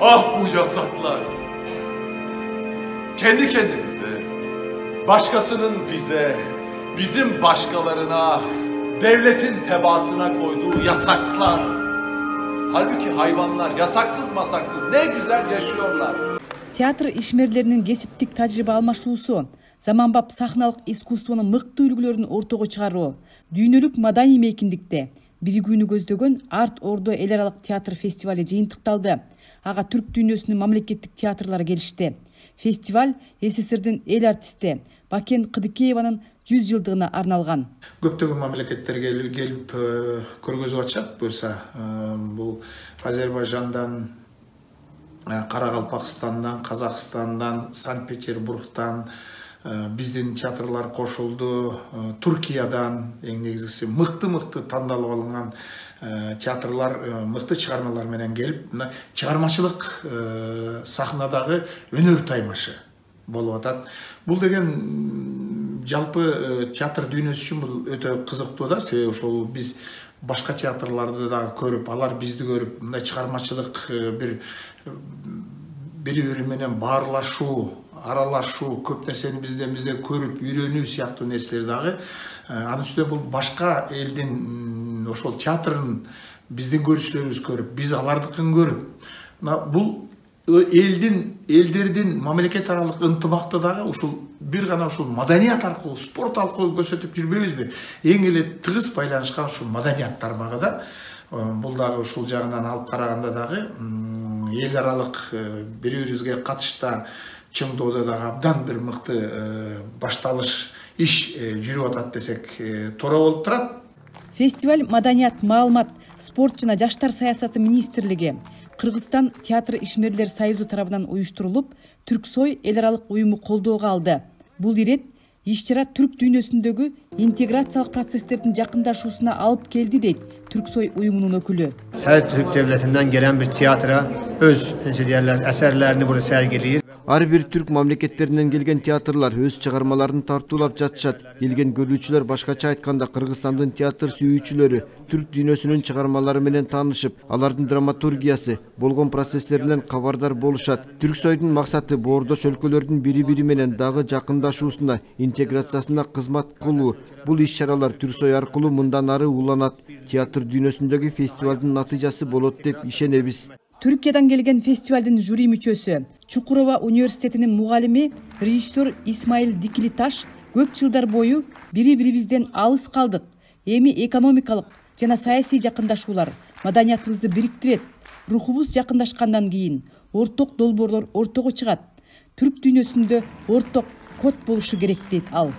Ah bu yasaklar. Kendi kendimize, başkasının bize, bizim başkalarına, devletin tebaasına koyduğu yasaklar. Halbuki hayvanlar yasaksız masaksız ne güzel yaşıyorlar. Teatr ишмерлеринин кесиптик тажрыйба алмашуусу, заманбап сахналык искусствонун мыкты үлгүлөрүн ортого чыгаруу, дүйнөлүк маданий мейкиндикте биригүүнү көздөгөн Арт Ордо эл аралык театр фестивали жыйынтыкталды. Ага түрк дүйнөсүнүн мамлекеттик театрлары келишти. Фестиваль СССРдин эл артисти Бакен Кыдыкееванын 100 жылдыгына арналган. Көптөгөн мамлекеттер келип көргөзүп атышат. Буюрса, бул Азербайжандан, Карагалпакстандан, Казакстандан, Санкт-Петербургдан биздин театрлар кошулду. Туркиядан эң негизгиси мыкты тандалып алынган театрлар мыкты чыгармалар менен келип, чыгармачылык сахнадагы өнөр таймашы болуп атат. Бул деген жалпы театр дүйнөсү үчүн бул өтө кызыктуу да, себеби ошол биз башка театрларды да көрүп, алар бизди көрүп, мындай чыгармачылык бири-бири менен баарлашуу, аралашуу, көп нерсени бизден көрүп, үйрөнүү сыяктуу нерселер дагы. Анын үстүнө бул башка элдин ошол театрын биздин көрүүчүлөрүбүз көрүп, биз алардыкын көрүп, бул элдердин мамлекет аралык ынтымакты дагы ушул бир гана ушул маданият аркылуу, спорт аркылуу көрсөтүп жүрбөйбүзбү? Эң эле тыгыз байланышкан ушул маданият тармагы да. Бул дагы ушул жагынан алып караганда дагы эл аралык бири-бирибизге катышта чыңдоодо дагы абдан бир мыкты башталыш иш жүрүп атат десек туура болуп турат. Фестиваль маданият, маалымат, спорт жана жаштар саясаты министрлиги, Кыргызстан театр ишмерлер союзу тарабынан уюштурулуп, Түрксой эл аралык уюму колдоого алды. Бул ирет иш-чара түрк дүйнөсүндөгү интеграциялык процесстердин жакындашуусуна алып келди, дейт Түрксой уюмунун өкүлü. Her Türk devletinden gelen bir tiyatra öz eserlerini burada sergileyir. Ар бир түрк мамлекеттеринен келген театрлар өз чыгармаларын тартуулап жатышат. Келген көрүүчүлөр башкача айтканда Кыргызстандын театр сүйүүчүлөрү түрк дүйнөсүнүн чыгармалары менен таанышып, алардын драматургиясы, болгон процесстеринен кабардар болушат. Түрксойдун максаты боордош өлкөлөрдүн бири-бири менен дагы жакындашуусуна, интеграциясына кызмат кылуу. Бул иш-чаралар Түрксой аркылуу мындан ары уланат. Театр дүйнөсүндөгү фестивалдын натыйжасы болот деп ишенебиз. Түркиядан келген фестивалдын жюри мүчөсү, Чукурова университетинин мугалими, режиссер Исмаил Дикилиташ көп жылдар бою бири-бирибизден алыс калдык. Эми экономикалык жана саясий жакындашуулар маданиятыбызды бириктирет. Рухубуз жакындашкандан кийин орток долбоорлор ортого чыгат. Түрк дүйнөсүндө орток код болушу керек, дейт ал.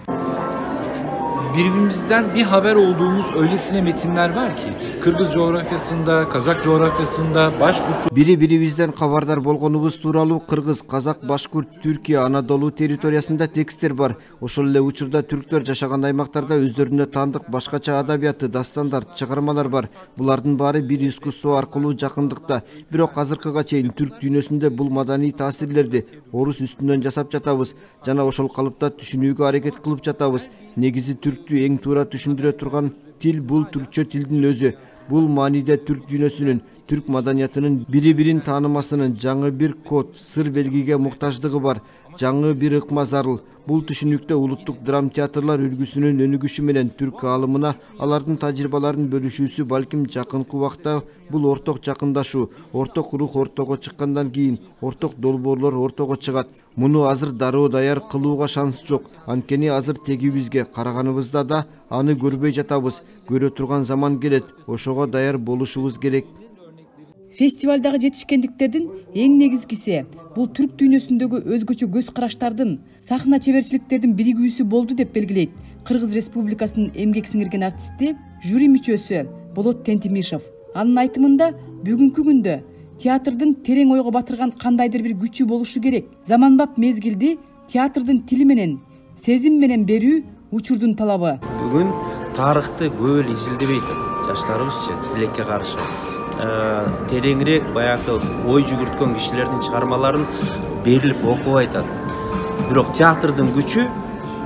Birbirimizden bir haber olduğumuz öylesine metinler var ki Kırgız coğrafyasında, Kazak coğrafyasında, Başkurt Biri-biribizden kabardar bolgonubuz tuuralуу Kırgız, Kazak, Başkurt, Türkiye, Anadolu territoriyasında tekstler var. Ошол эле учурда түрктөр жашаган аймактарда өздөрүнө таандык башкача адабияты, дастандар, чыгармалар бар. Булардын баары бир искусство аркылуу жакындыкта. Бирок азыркыга чейин түрк дүйнөсүндө бул маданий таасирлерди орус үстүнөн жасап жатабыз жана ошол калыпта түшүнүүгө аракет кылып жатабыз. Негизи түрктү эң туура түшүндүрө турган тил бул түркчө тилдин өзү. Бул мааниде түрк дүйнөсүнүн, түрк маданиятынын бири-бирин таанымасынын жаңы бир код, сыр белгиге муктаждыгы бар. Жаңы бир ыкма зарыл. Бул түшүнүктө улуттук драм театрлар үлгүсүнүн өнүгүшү менен түрк аалымына алардын тажрыйбаларын бөлүшүүсү балким жакынкы убакта бул орток жакындашуу, орток рух ортого чыккандан кийин орток долбоорлор ортого чыгат. Муну азыр дароо даяр кылууга шанс жок. Анткени азыр тегибизге караганыбызда да аны көрбөй жатабыз. Көрө турган заман келет. Ошого даяр болушубуз керек. Фестивалдагы жетишкендиктердин эң негизгиси бул түрк дүйнөсүндөгү өзгөчө көз караштардын, сахна чеберчиликтердин биригүүсү болду деп белгилейт Кыргыз Республикасынын эмгек сиңирген артисти, жюри мүчөсү Болот Тентимишев. Анын айтымында бүгүнкү күндө театрдын терең ойго батырган кандайдыр бир күчү болушу керек. Заманбап мезгилди театрдын тили менен, сезим менен берүү учурдун талабы. Бүгүн тарыхты көп эле изилдебейт жаштарыбызчы тилекке каршы. Тереңирээк баягы ой жүгүрткөн кишилердин чыгармаларын берилип окуп айтат. Бирок театрдын күчү,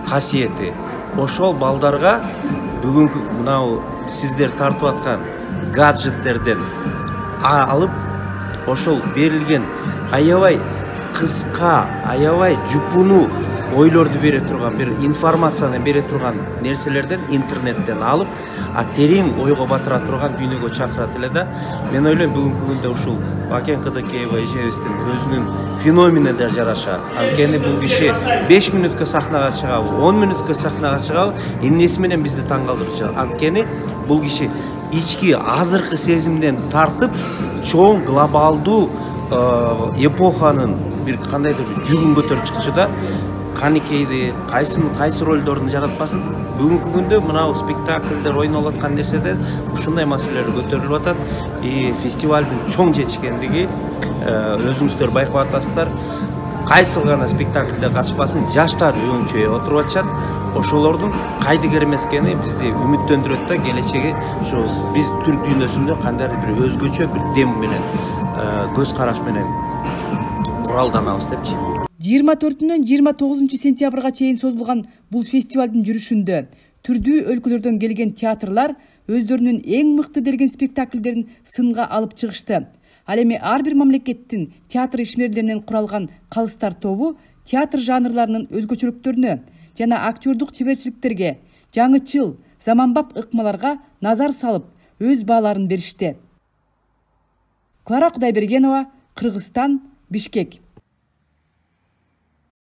касиети ошол балдарга бүгүнкү мынау сиздер тартып аткан гаджеттерден алып ошол берилген аябай кыска, аябай жупунуу ойлорду бере турган, бир информацияны бере турган нерселерден интернеттен алып, терең ойго батыра турган дүйнөгө чакырат эле да. Мен ойлойм бүгүнкү күндө ушул Бакен Кыдыкеева эжебиздин өзүнүн феномени да жараша. Анткени бул киши 5 мүнөткө сахнага чыгабы, 10 мүнөткө сахнага чыгабы, эмнеси менен бизди таң калтырчу. Анткени бул киши ички азыркы сезимден тартып, чоң глобалдуу эпоханын бир кандайдыр бир жүгүн көтөрүп чыкчу да. Каникейди кайсы ролдорун жаратпасын, бүгүнкү күндө мына спектакльдер ойнолуп аткан нерседе ушундай маселелер көтөрүлүп атат. Фестивалдын чоң чечкендиги өзүңүздөр байкап атасыздар. Кайсы гана спектакльде катышпасын, жаштар өңчөй отуруп атышат. Ошолордун кайдыгер эмескени бизди үмүттөндүрөт да, келечеги ушу биз түрк дүйнөсүндө кандайдыр бир өзгөчө бир дем менен, көз караш менен куралданабыз депчи. 24-нөн 29 сентябрга чейин созулган бул фестивалдын жүрүшүндө түрдүү өлкөлөрдөн келген театрлар өздөрүнүн эң мыкты делген спектакльдерин сынга алып чыгышты. Ал эми ар бир мамлекеттин театр ишмерлеринен куралган калыстар тобу театр жанрларынын өзгөчөлүктөрүнө жана актёрдук чеберчиликтерге, жаңычыл, заманбап ыкмаларга назар салып, өз бааларын беришти. Клара Кудайбергенова, Кыргызстан, Бишкек.